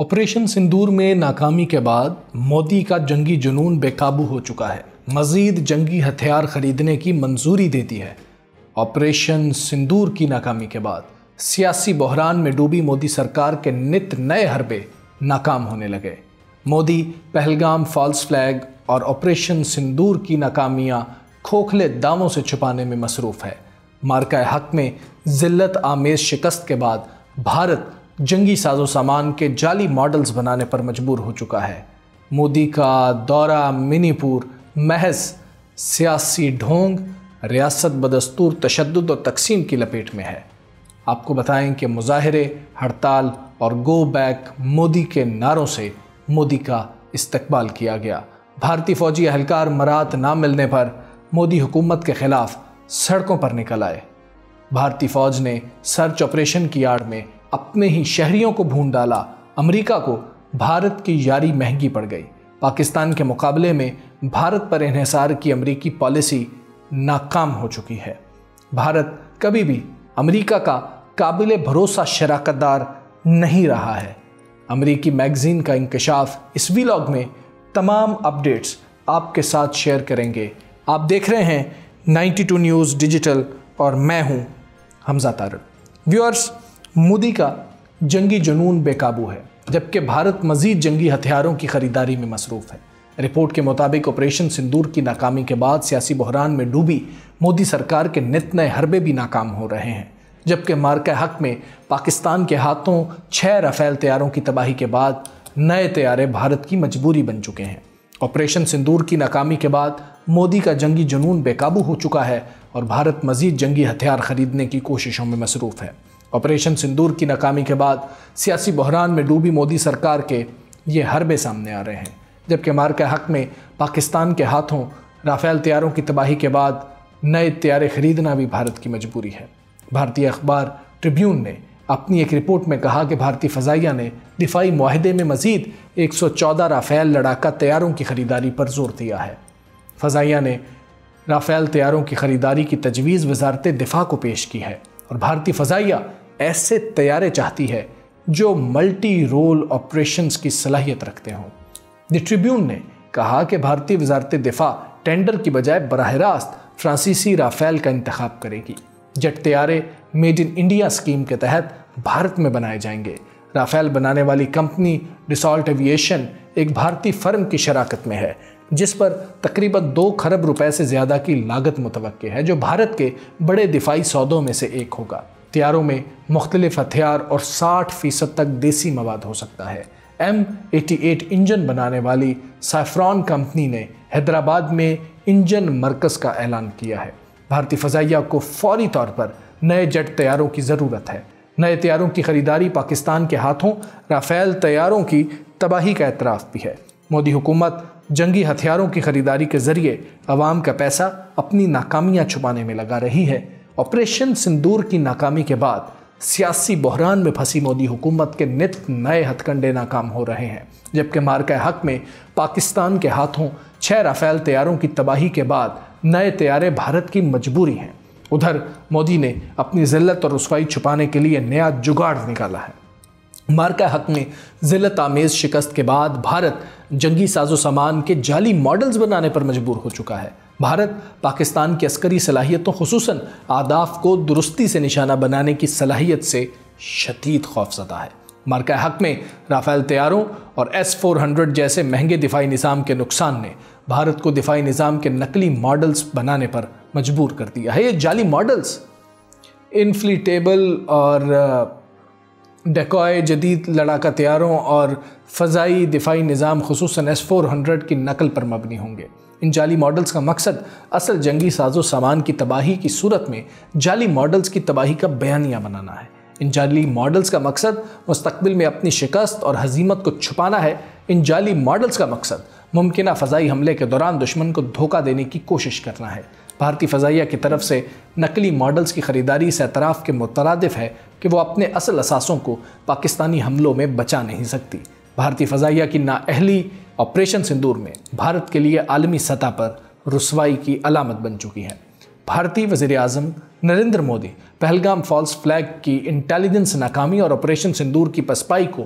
Operation sindoor میں ناکامی کے بعد مودی کا جنگی جنون بے قابو ہو چکا ہے۔ مزید جنگی ہتھیار خریدنے کی منظوری دے دی ہے۔ آپریشن سندور کی ناکامی کے بعد سیاسی بحران میں ڈوبی مودی سرکار کے نت نئے حربے ناکام ہونے لگے۔ مودی پہلگام فالس فلیگ اور آپریشن سندور کی ناکامیاں کھوکھلے دعووں سے چھپانے میں مصروف ہے۔ مارکہ حق میں ذلت آمیز شکست کے بعد بھارت جنگی ساز و سامان کے جعلی ماڈلز بنانے پر مجبور ہو چکا ہے۔ مودی کا دورہ منی پور محض سیاسی ڈھونگ، ریاست بدستور تشدد اور تقسیم کی لپیٹ میں ہے۔ آپ کو بتائیں کہ مظاہرے، ہڑتال اور گو بیک مودی کے نعروں سے مودی کا استقبال کیا گیا۔ بھارتی فوجی اہلکار مراعات نہ ملنے پر مودی حکومت کے خلاف سڑکوں پر نکل آئے۔ بھارتی فوج نے سرچ آپریشن کی آڑ میں اپنے ہی شہریوں کو بھون ڈالا۔ امریکہ کو بھارت کی یاری مہنگی پڑ گئی۔ پاکستان کے مقابلے میں بھارت پر انحصار کی امریکی پالیسی ناکام ہو چکی ہے۔ بھارت کبھی بھی امریکہ کا قابل بھروسہ شراکت دار نہیں رہا ہے۔ امریکی میگزین کا انکشاف اس ویلاگ میں تمام اپڈیٹس آپ کے ساتھ شیئر کریں گے۔ آپ دیکھ رہے ہیں 92 نیوز ڈیجیٹل اور میں ہوں حمزہ طارق۔ ویورز، مودی کا جنگی جنون بے قابو ہے، جبکہ بھارت مزید جنگی ہتھیاروں کی خریداری میں مصروف ہے۔ رپورٹ کے مطابق آپریشن سندور کی ناکامی کے بعد سیاسی بحران میں ڈوبی مودی سرکار کے نت نئے حربے بھی ناکام ہو رہے ہیں، جبکہ مارکہ حق میں پاکستان کے ہاتھوں 6 رافیل طیاروں کی تباہی کے بعد نئے طیارے بھارت کی مجبوری بن چکے ہیں۔ آپریشن سندور کی ناکامی کے بعد مودی کا جنگی جنون بے قابو ہو چکا ہے اور بھارت مزید جنگی ہتھیار خریدنے کی کوششوں میں مصروف ہے۔ آپریشن سندور کی ناکامی کے بعد سیاسی بحران میں ڈوبی مودی سرکار کے یہ حربے سامنے آ رہے ہیں، جبکہ مارکہ حق میں پاکستان کے ہاتھوں رافیل طیاروں کی تباہی کے بعد نئے طیارے خریدنا بھی بھارت کی مجبوری ہے۔ بھارتی اخبار ٹریبیون نے اپنی ایک رپورٹ میں کہا کہ بھارتی فضائیہ نے دفاعی معاہدے میں مزید 114 رافیل لڑاکا طیاروں کی خریداری پر زور دیا ہے۔ فضائیہ نے رافیل طیاروں کی خریداری کی تجویز وزارت دفاع کو پیش کی ہے، اور بھارتی فضائیہ ایسے طیارے چاہتی ہے جو ملٹی رول آپریشنز کی صلاحیت رکھتے ہوں۔ دی ٹریبیون نے کہا کہ بھارتی وزارت دفاع ٹینڈر کی بجائے براہ راست فرانسیسی رافیل کا انتخاب کرے گی۔ جیٹ طیارے میڈ ان انڈیا اسکیم کے تحت بھارت میں بنائے جائیں گے۔ رافیل بنانے والی کمپنی ڈسالٹ ایویشن ایک بھارتی فرم کی شراکت میں ہے، جس پر تقریباً 2 کھرب روپے سے زیادہ کی لاگت متوقع ہے، جو بھارت کے بڑے دفاعی سودوں میں سے ایک ہوگا۔ طیاروں میں مختلف ہتھیار اور 60% تک دیسی مواد ہو سکتا ہے۔ M88 انجن بنانے والی سائفران کمپنی نے حیدرآباد میں انجن مرکز کا اعلان کیا ہے۔ بھارتی فضائیہ کو فوری طور پر نئے جیٹ طیاروں کی ضرورت ہے۔ نئے طیاروں کی خریداری پاکستان کے ہاتھوں رافیل طیاروں کی تباہی کا اعتراف بھی ہے۔ مودی حکومت جنگی ہتھیاروں کی خریداری کے ذریعے عوام کا پیسہ اپنی ناکامیاں چھپانے میں لگا رہی ہے۔ آپریشن سندور کی ناکامی کے بعد سیاسی بحران میں پھنسی مودی حکومت کے نت نئے ہتھ کنڈے ناکام ہو رہے ہیں، جبکہ مارکہ حق میں پاکستان کے ہاتھوں 6 رافیل طیاروں کی تباہی کے بعد نئے طیارے بھارت کی مجبوری ہیں۔ ادھر مودی نے اپنی ذلت اور رسوائی چھپانے کے لیے نیا جگاڑ نکالا ہے۔ مارکہ حق میں ذلت آمیز شکست کے بعد بھارت جنگی ساز و سامان کے جعلی ماڈلز بنانے پر مجبور ہو چکا ہے۔ بھارت پاکستان کی عسکری صلاحیتوں، خصوصاً اہداف کو درستی سے نشانہ بنانے کی صلاحیت سے شدید خوفزدہ ہے۔ مارکہ حق میں رافیل طیاروں اور S-400 جیسے مہنگے دفاعی نظام کے نقصان نے بھارت کو دفاعی نظام کے نقلی ماڈلز بنانے پر مجبور کر دیا ہے۔ یہ جعلی ماڈلز انفلیٹیبل اور ڈیکوائے جدید لڑاکا طیاروں اور فضائی دفاعی نظام خصوصاً S-400 کی نقل پر مبنی ہوں گے۔ ان جعلی ماڈلز کا مقصد اصل جنگی ساز و سامان کی تباہی کی صورت میں جعلی ماڈلز کی تباہی کا بیانیہ بنانا ہے۔ ان جعلی ماڈلز کا مقصد مستقبل میں اپنی شکست اور ہزیمت کو چھپانا ہے۔ ان جعلی ماڈلز کا مقصد ممکنہ فضائی حملے کے دوران دشمن کو دھوکہ دینے کی کوشش کرنا ہے۔ بھارتی فضائیہ کی طرف سے نقلی ماڈلز کی خریداری اس اعتراف کے مترادف ہے کہ وہ اپنے اصل اثاثوں کو پاکستانی حملوں میں بچا نہیں سکتی۔ بھارتی فضائیہ کی نااہلی آپریشن سندور میں بھارت کے لیے عالمی سطح پر رسوائی کی علامت بن چکی ہے۔ بھارتی وزیر اعظم نریندر مودی پہلگام فالس فلیگ کی انٹیلیجنس ناکامی اور آپریشن سندور کی پسپائی کو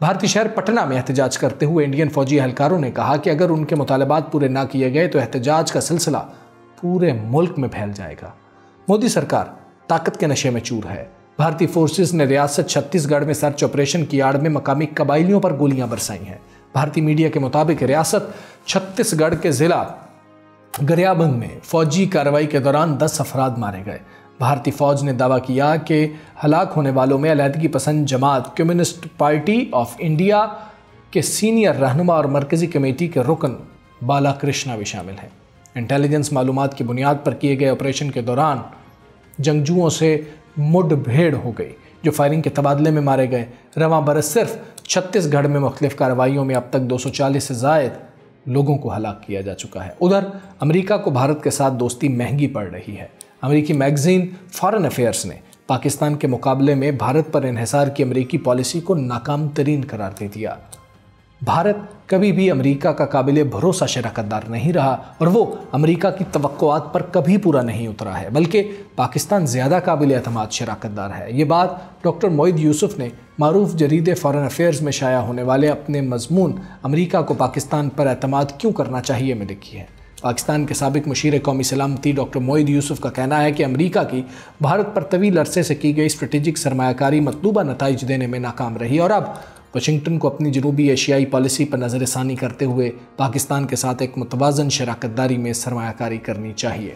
بھارتی شہر پٹنہ میں احتجاج کرتے ہوئے انڈین فوجی اہلکاروں نے کہا کہ اگر ان کے مطالبات پورے نہ کیے گئے تو احتجاج کا سلسلہ پورے ملک میں پھیل جائے گا۔ مودی سرکار طاقت کے نشے میں چور ہے۔ بھارتی فورسز نے ریاست چھتیس گڑھ میں سرچ آپریشن کی آڑ میں مقامی قبائلیوں پر گولیاں برسائی ہیں۔ بھارتی میڈیا کے مطابق ریاست چھتیس گڑھ کے ضلع گریابنگ میں فوجی کارروائی کے دوران 10 افراد مارے گئے۔ بھارتی فوج نے دعویٰ کیا کہ ہلاک ہونے والوں میں علیحدگی پسند جماعت کمیونسٹ پارٹی آف انڈیا کے سینئر رہنما اور مرکزی کمیٹی کے رکن بالا کرشنا بھی شامل ہیں۔ انٹیلیجنس معلومات کی بنیاد پر کیے گئے آپریشن کے دوران جنگجوؤں سے مڈ بھیڑ ہو گئی جو فائرنگ کے تبادلے میں مارے گئے۔ رواں برس صرف چھتیس گڑھ میں مختلف کارروائیوں میں اب تک 240 سے زائد لوگوں کو ہلاک کیا جا چکا ہے۔ ادھر امریکہ کو بھارت کے ساتھ دوستی مہنگی پڑ رہی ہے۔ امریکی میگزین فارن افیئرز نے پاکستان کے مقابلے میں بھارت پر انحصار کی امریکی پالیسی کو ناکام ترین قرار دے دیا۔ بھارت کبھی بھی امریکہ کا قابل بھروسہ شراکت دار نہیں رہا اور وہ امریکہ کی توقعات پر کبھی پورا نہیں اترا ہے، بلکہ پاکستان زیادہ قابل اعتماد شراکت دار ہے۔ یہ بات ڈاکٹر موئید یوسف نے معروف جریدے فارن افیئرز میں شائع ہونے والے اپنے مضمون امریکہ کو پاکستان پر اعتماد کیوں کرنا چاہیے میں لکھی ہے۔ پاکستان کے سابق مشیر قومی سلامتی ڈاکٹر موئید یوسف کا کہنا ہے کہ امریکہ کی بھارت پر طویل عرصے سے کی گئی اسٹریٹجک سرمایہ کاری مطلوبہ نتائج دینے میں ناکام رہی اور اب واشنگٹن کو اپنی جنوبی ایشیائی پالیسی پر نظر ثانی کرتے ہوئے پاکستان کے ساتھ ایک متوازن شراکت داری میں سرمایہ کاری کرنی چاہیے۔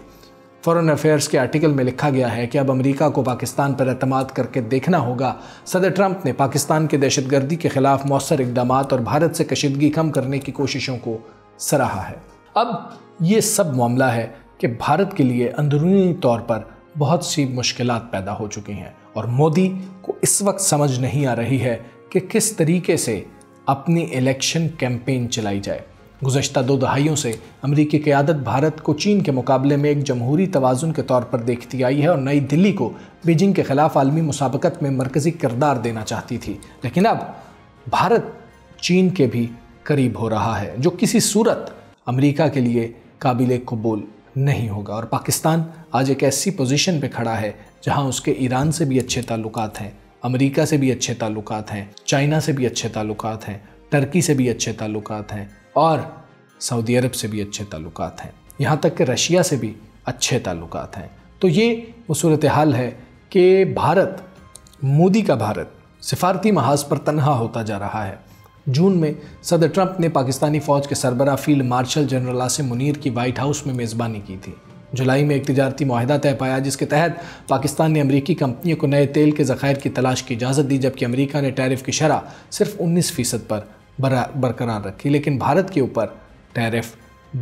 فارن افیئرز کے آرٹیکل میں لکھا گیا ہے کہ اب امریکہ کو پاکستان پر اعتماد کر کے دیکھنا ہوگا۔ صدر ٹرمپ نے پاکستان کے دہشت گردی کے خلاف مؤثر اقدامات اور بھارت سے کشیدگی کم کرنے کی کوششوں کو سراہا ہے۔ اب یہ سب معاملہ ہے کہ بھارت کے لیے اندرونی طور پر بہت سی مشکلات پیدا ہو چکی ہیں اور مودی کو اس وقت سمجھ نہیں آ رہی ہے کہ کس طریقے سے اپنی الیکشن کیمپین چلائی جائے۔ گزشتہ 2 دہائیوں سے امریکی قیادت بھارت کو چین کے مقابلے میں ایک جمہوری توازن کے طور پر دیکھتی آئی ہے اور نئی دلی کو بیجنگ کے خلاف عالمی مسابقت میں مرکزی کردار دینا چاہتی تھی، لیکن اب بھارت چین کے بھی قریب ہو رہا ہے جو کسی صورت امریکہ کے لیے قابل قبول نہیں ہوگا۔ اور پاکستان آج ایک ایسی پوزیشن پہ کھڑا ہے جہاں اس کے ایران سے بھی اچھے تعلقات ہیں، امریکہ سے بھی اچھے تعلقات ہیں، چائنا سے بھی اچھے تعلقات ہیں، ٹرکی سے بھی اچھے تعلقات ہیں اور سعودی عرب سے بھی اچھے تعلقات ہیں، یہاں تک کہ رشیا سے بھی اچھے تعلقات ہیں۔ تو یہ وہ صورتحال ہے کہ بھارت، مودی کا بھارت سفارتی محاذ پر تنہا ہوتا جا رہا ہے۔ جون میں صدر ٹرمپ نے پاکستانی فوج کے سربراہ field marshal general Asim Munir کی وائٹ ہاؤس میں میزبانی کی تھی۔ جولائی میں ایک تجارتی معاہدہ طے پایا جس کے تحت پاکستان نے امریکی کمپنیوں کو نئے تیل کے ذخائر کی تلاش کی اجازت دی، جبکہ امریکہ نے ٹیرف کی شرح صرف 19% پر برقرار رکھی، لیکن بھارت کے اوپر ٹیرف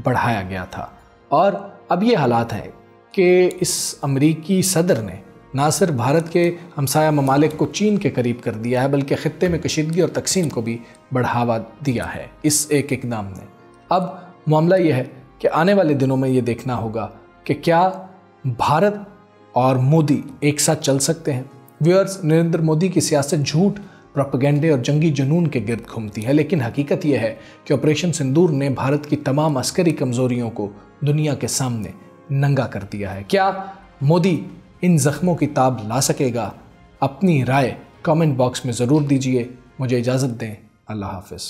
بڑھایا گیا تھا۔ اور اب یہ حالات ہیں کہ اس امریکی صدر نے نہ صرف بھارت کے ہمسایہ ممالک کو چین کے قریب کر دیا ہے بلکہ خطے میں کشیدگی اور تقسیم کو بھی بڑھاوا دیا ہے اس ایک اقدام نے۔ اب معاملہ یہ ہے کہ آنے والے دنوں میں یہ دیکھنا ہوگا کہ کیا بھارت اور مودی ایک ساتھ چل سکتے ہیں۔ ویورز، نریندر مودی کی سیاست جھوٹ، پروپیگنڈے اور جنگی جنون کے گرد گھومتی ہے، لیکن حقیقت یہ ہے کہ آپریشن سندور نے بھارت کی تمام عسکری کمزوریوں کو دنیا کے سامنے ننگا کر دیا ہے۔ کیا مودی ان زخموں کی تاب لا سکے گا؟ اپنی رائے کامنٹ باکس میں ضرور دیجیے۔ مجھے اجازت دیں، اللہ حافظ۔